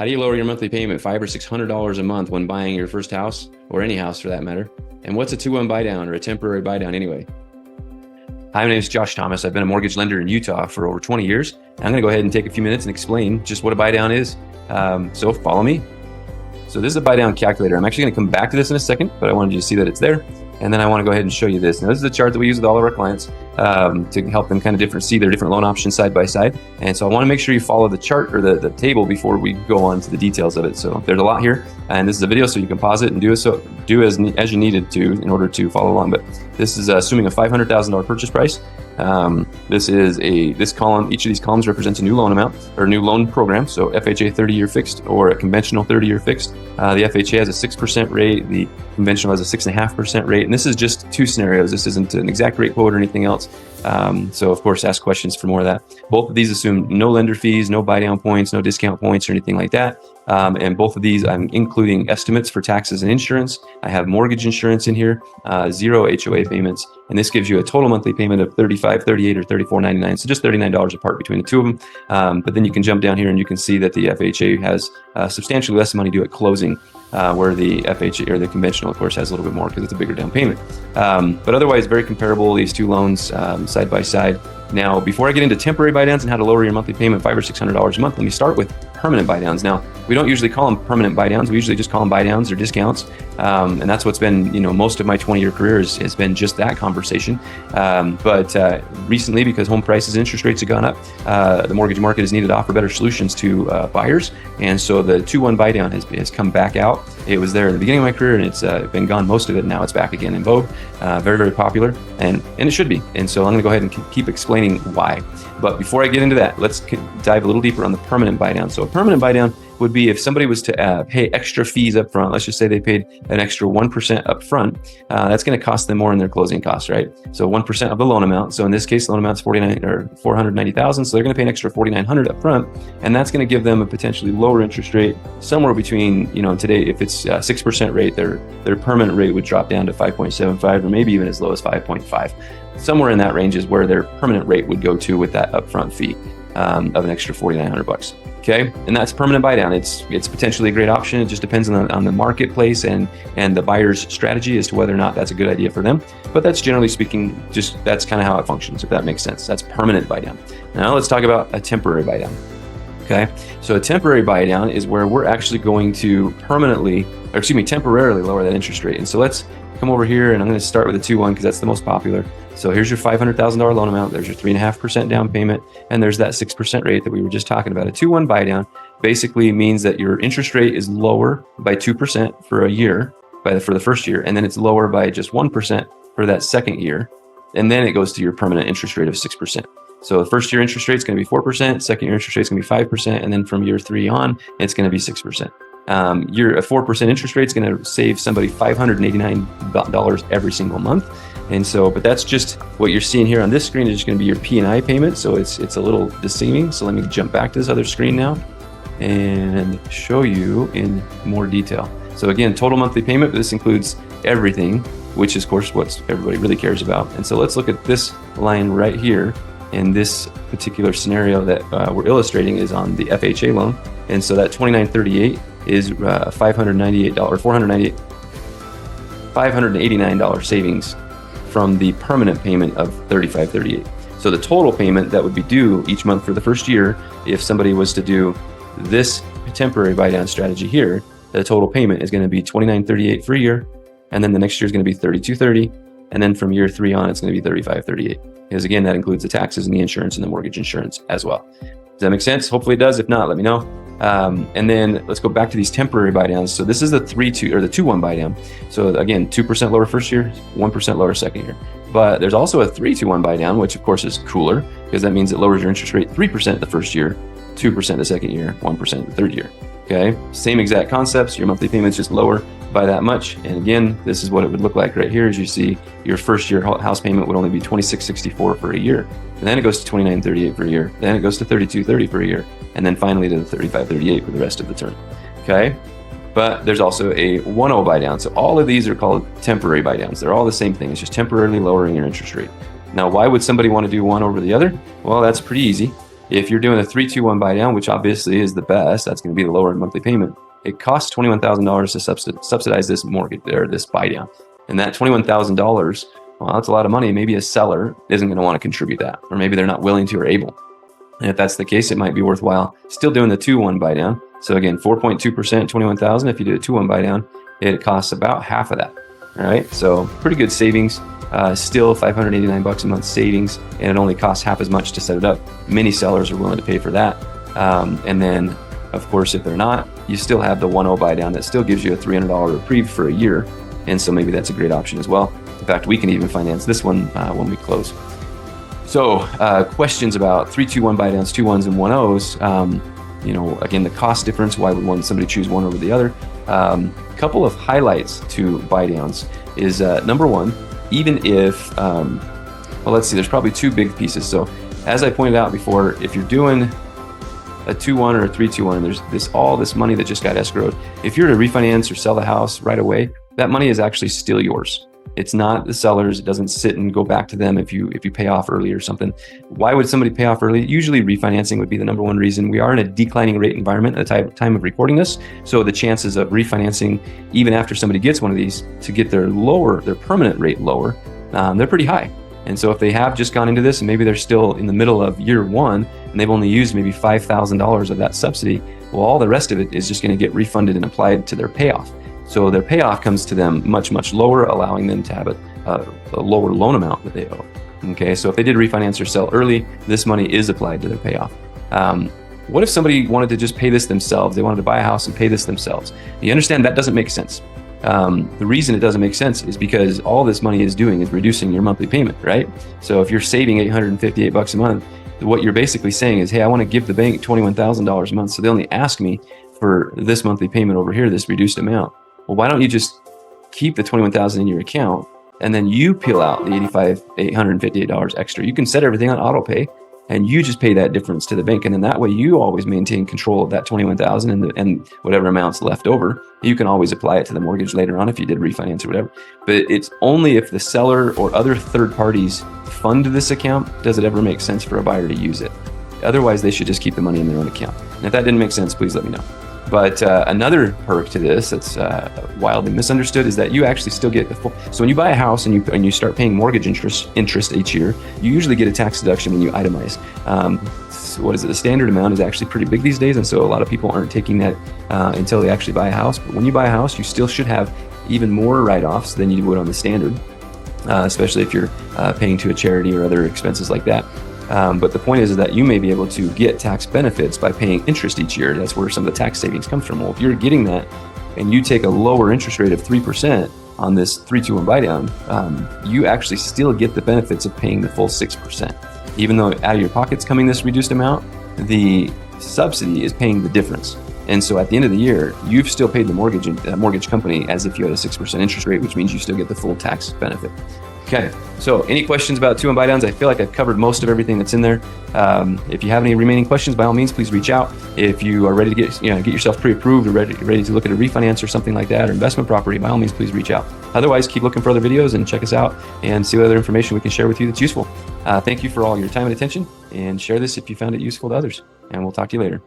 How do you lower your monthly payment $500 or $600 a month when buying your first house, or any house for that matter? And what's a 2-1 buy down, or a temporary buy down anyway? Hi, my name is Josh Thomas. I've been a mortgage lender in Utah for over 20 years. I'm going to go ahead and take a few minutes and explain just what a buy down is. So follow me. So this is a buy down calculator. I'm actually going to come back to this in a second, but I wanted you to see that it's there. And then I want to go ahead and show you this. Now, this is the chart that we use with all of our clients to help them kind of see their different loan options side by side. And so I want to make sure you follow the chart or the table before we go on to the details of it. So there's a lot here, and this is a video, so you can pause it and do as you needed to in order to follow along. But this is assuming a $500,000 purchase price. This column, each of these columns represents a new loan amount or new loan program. So FHA 30-year fixed or a conventional 30-year fixed. The FHA has a 6% rate. The conventional has a 6.5% rate. And this is just two scenarios. This isn't an exact rate quote or anything else. So of course, ask questions for more of that. Both of these assume no lender fees, no buy down points, no discount points or anything like that. And both of these, I'm including estimates for taxes and insurance. I have mortgage insurance in here, 0 HOA payments. And this gives you a total monthly payment of $35, $38, or $34.99. So just $39 apart between the two of them. But then you can jump down here and you can see that the FHA has substantially less money due at closing, where the FHA or the conventional, of course, has a little bit more because it's a bigger down payment. But otherwise, very comparable, these two loans side by side. Now, before I get into temporary buy downs and how to lower your monthly payment $500 or $600 a month, let me start with permanent buy downs. Now, we don't usually call them permanent buy downs. We usually just call them buy downs or discounts. And that's what's been, most of my 20-year career has been just that conversation. But recently, because home prices and interest rates have gone up, the mortgage market has needed to offer better solutions to buyers. And so the 2-1 buy down has come back out. It was there in the beginning of my career, and it's been gone most of it. Now it's back again in vogue. Very, very popular, and it should be. And so I'm going to go ahead and keep explaining why. But before I get into that, let's dive a little deeper on the permanent buy down. So a permanent buy down would be if somebody was to pay extra fees up front. Let's just say they paid an extra 1% up front. That's going to cost them more in their closing costs, right? So 1% of the loan amount. So in this case, the loan amount's $490,000. So they're going to pay an extra $4,900 up front, and that's going to give them a potentially lower interest rate, somewhere between, today, if it's 6% rate, their permanent rate would drop down to 5.75, or maybe even as low as 5.5. Somewhere in that range is where their permanent rate would go to with that upfront fee of an extra $4,900. Okay, and that's permanent buy down. It's potentially a great option. It just depends on the marketplace and the buyer's strategy as to whether or not that's a good idea for them. But that's generally speaking, that's kind of how it functions, if that makes sense. That's permanent buy down. Now let's talk about a temporary buy down. Okay, so a temporary buy down is where we're actually going to temporarily lower that interest rate. And so let's come over here, and I'm going to start with a 2-1 because that's the most popular. So here's your $500,000 loan amount. There's your 3.5% down payment, and there's that 6% rate that we were just talking about. A 2-1 buy down basically means that your interest rate is lower by 2% for a year, for the first year, and then it's lower by just 1% for that second year, and then it goes to your permanent interest rate of 6%. So the first year interest rate is going to be 4%, second year interest rate is going to be 5%, and then from year 3 on, it's going to be 6%. Your 4% interest rate is going to save somebody $589 every single month. And so, but that's just what you're seeing here on this screen is just going to be your P&I payment. So it's a little deceiving. So let me jump back to this other screen now and show you in more detail. So again, total monthly payment, but this includes everything, which is of course what everybody really cares about. And so let's look at this line right here. And this particular scenario that we're illustrating is on the FHA loan. And so that $29.38 is $589 savings from the permanent payment of $35.38. So the total payment that would be due each month for the first year, if somebody was to do this temporary buy down strategy here, the total payment is going to be $29.38 for a year, and then the next year is going to be $32.30, and then from year 3 on, it's going to be $35.38. Because again, that includes the taxes and the insurance and the mortgage insurance as well. Does that make sense? Hopefully it does. If not, let me know. And then let's go back to these temporary buy downs. So this is the 2-1 buy down. So again, 2% lower first year, 1% lower second year. But there's also a 3-2-1 buy down, which of course is cooler because that means it lowers your interest rate 3% the first year, 2% the second year, 1% the third year. Okay, same exact concepts. Your monthly payments just lower by that much. And again, this is what it would look like right here. As you see, your first year house payment would only be $26.64 for a year. And then it goes to $29.38 for a year. Then it goes to $32.30 for a year. And then finally to the $35.38 for the rest of the term. Okay, but there's also a 1-0 buy down. So all of these are called temporary buy downs. They're all the same thing. It's just temporarily lowering your interest rate. Now, why would somebody want to do one over the other? Well, that's pretty easy. If you're doing a 3-2-1 buy down, which obviously is the best, that's going to be the lower monthly payment. It costs $21,000 to subsidize this mortgage or this buy down. And that $21,000, well, that's a lot of money. Maybe a seller isn't going to want to contribute that, or maybe they're not willing to or able. And if that's the case, it might be worthwhile still doing the 2-1 buy down. So again, 4.2%, 21,000. If you do a 2-1 buy down, it costs about half of that. All right. So pretty good savings. Still $589 a month savings, and it only costs half as much to set it up. Many sellers are willing to pay for that. And then, of course, if they're not, you still have the 1-0 buy down that still gives you a $300 reprieve for a year. And so maybe that's a great option as well. In fact, we can even finance this one when we close. So questions about 3-2-1 buy downs, 2-1s and 1-0s. Again, the cost difference, why would somebody choose one over the other? Couple of highlights to buy downs is number one, even if, let's see, there's probably two big pieces. So as I pointed out before, if you're doing a 2-1 or a 3-2-1, there's all this money that just got escrowed. If you're to refinance or sell the house right away, that money is actually still yours. It's not the seller's. It doesn't sit and go back to them if you pay off early or something. Why would somebody pay off early? Usually refinancing would be the number one reason. We are in a declining rate environment at the time of recording this. So the chances of refinancing, even after somebody gets one of these, to get their permanent rate lower, they're pretty high. And so if they have just gone into this and maybe they're still in the middle of year one and they've only used maybe $5,000 of that subsidy, well, all the rest of it is just going to get refunded and applied to their payoff. So their payoff comes to them much, much lower, allowing them to have a lower loan amount that they owe. Okay, so if they did refinance or sell early, this money is applied to their payoff. What if somebody wanted to just pay this themselves? They wanted to buy a house and pay this themselves. You understand that doesn't make sense. The reason it doesn't make sense is because all this money is doing is reducing your monthly payment, right? So if you're saving $858 a month, what you're basically saying is, hey, I want to give the bank $21,000 a month, so they only ask me for this monthly payment over here, this reduced amount. Well, why don't you just keep the $21,000 in your account and then you peel out the $858 extra? You can set everything on auto pay and you just pay that difference to the bank. And then that way you always maintain control of that $21,000 and whatever amounts left over. You can always apply it to the mortgage later on if you did refinance or whatever. But it's only if the seller or other third parties fund this account does it ever make sense for a buyer to use it. Otherwise, they should just keep the money in their own account. And if that didn't make sense, please let me know. But another perk to this that's wildly misunderstood is that you actually still get the full. So when you buy a house and you start paying mortgage interest each year, you usually get a tax deduction when you itemize. What is it? The standard amount is actually pretty big these days, and so a lot of people aren't taking that until they actually buy a house. But when you buy a house, you still should have even more write-offs than you would on the standard, especially if you're paying to a charity or other expenses like that. But the point is that you may be able to get tax benefits by paying interest each year. That's where some of the tax savings comes from. Well, if you're getting that and you take a lower interest rate of 3% on this 3-2-1 buy down, you actually still get the benefits of paying the full 6%. Even though out of your pocket's coming this reduced amount, the subsidy is paying the difference. And so at the end of the year, you've still paid the mortgage company as if you had a 6% interest rate, which means you still get the full tax benefit. Okay, so any questions about 2-1 buy downs? I feel like I've covered most of everything that's in there. If you have any remaining questions, by all means, please reach out. If you are ready to get yourself pre-approved or ready to look at a refinance or something like that, or investment property, by all means, please reach out. Otherwise, keep looking for other videos and check us out and see what other information we can share with you that's useful. Thank you for all your time and attention, and share this if you found it useful to others. And we'll talk to you later.